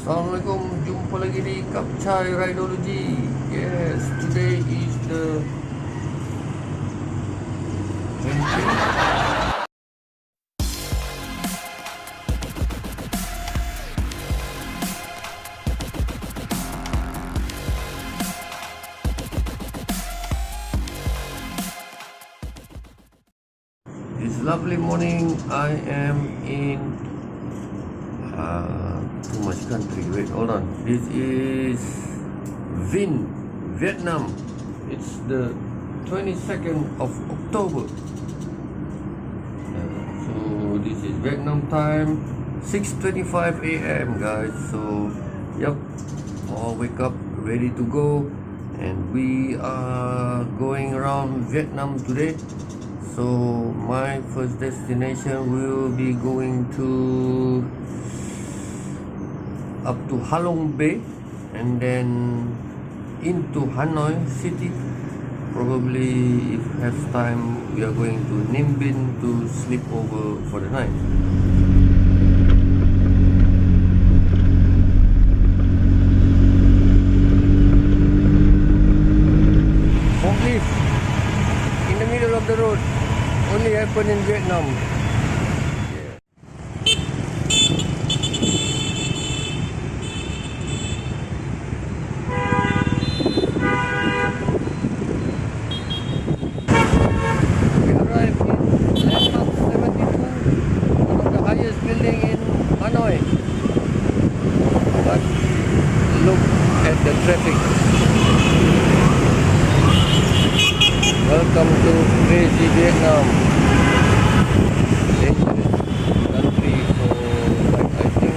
Assalamualaikum, jumpa lagi di Kapcai Ride-O-logy. Yes, today is the 20th. This lovely morning, I am in too much country. Wait, hold on. This is Vinh, Vietnam. It's the 22nd of October. So this is Vietnam time, 6:25 a.m. guys. So yep, all wake up, ready to go, and we are going around Vietnam today. So my first destination will be going to up to Halong Bay and then into Hanoi city. Probably if have time, we are going to Ninh Binh to sleep over for the night. Forklift in the middle of the road, only happen in Vietnam. Building in Hanoi, but look at the traffic. Welcome to crazy Vietnam. Dangerous country, so like I think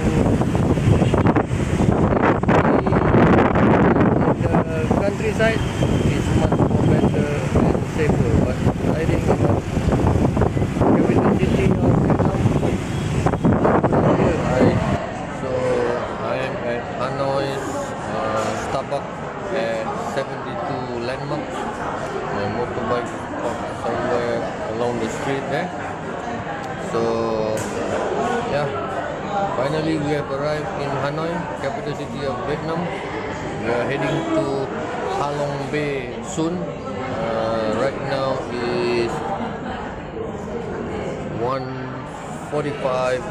the countryside is much more better and safer, but I think capital city of Vietnam. Hanoi's Starbucks at 72 landmark. My motorbike parked somewhere along the street there. So yeah, finally we have arrived in Hanoi, capital city of Vietnam. We are heading to Halong Bay soon. Right now is 1:45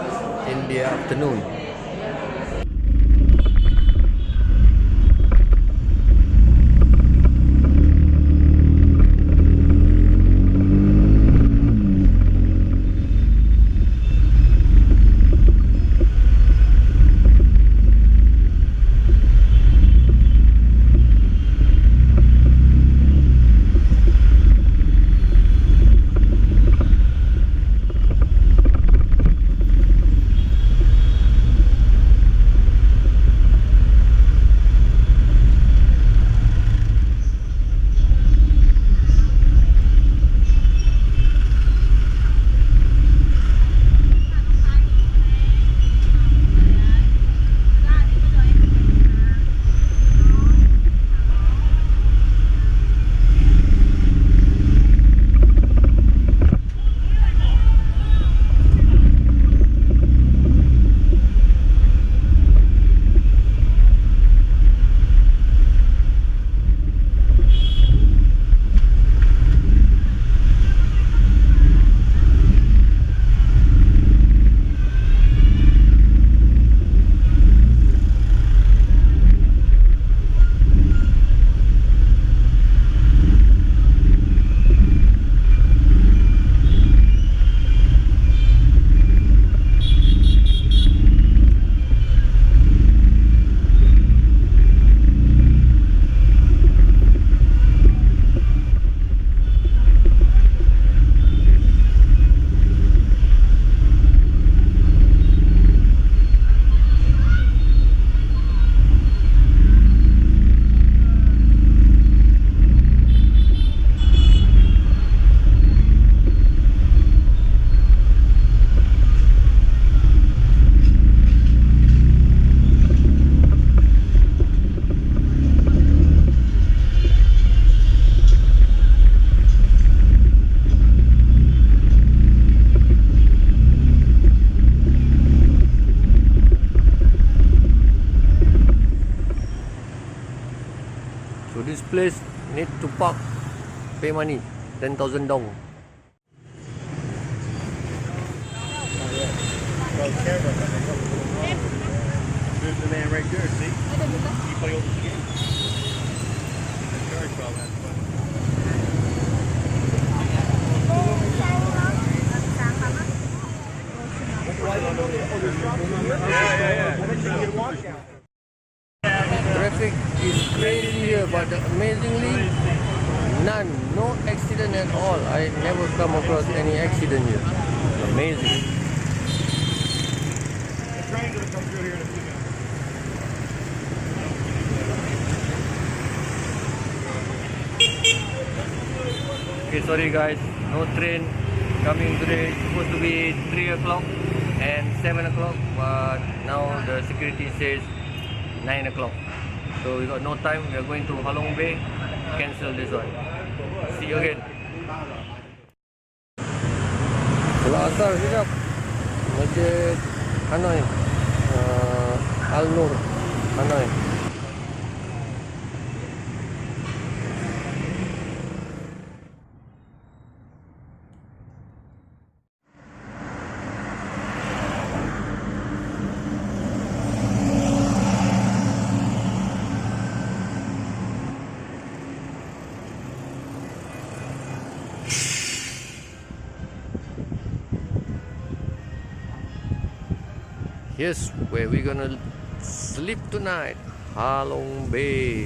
in the afternoon. this place need to park, pay money, 10,000 dong. There's the man right there, see? He play over the game. Traffic is crazy here, but amazingly, no accident at all. I never come across any accident here. Amazing. The train's gonna come through here in a few minutes. Okay, sorry guys, no train coming today. It's supposed to be 3 o'clock and 7 o'clock, but now the security says 9 o'clock. So we got no time. We are going to Halong Bay. Cancel this one. See you again. Sebelah asal sekejap. Masjid Hanoi, Al-Nur Hanoi. Here's where we're gonna sleep tonight, Halong Bay.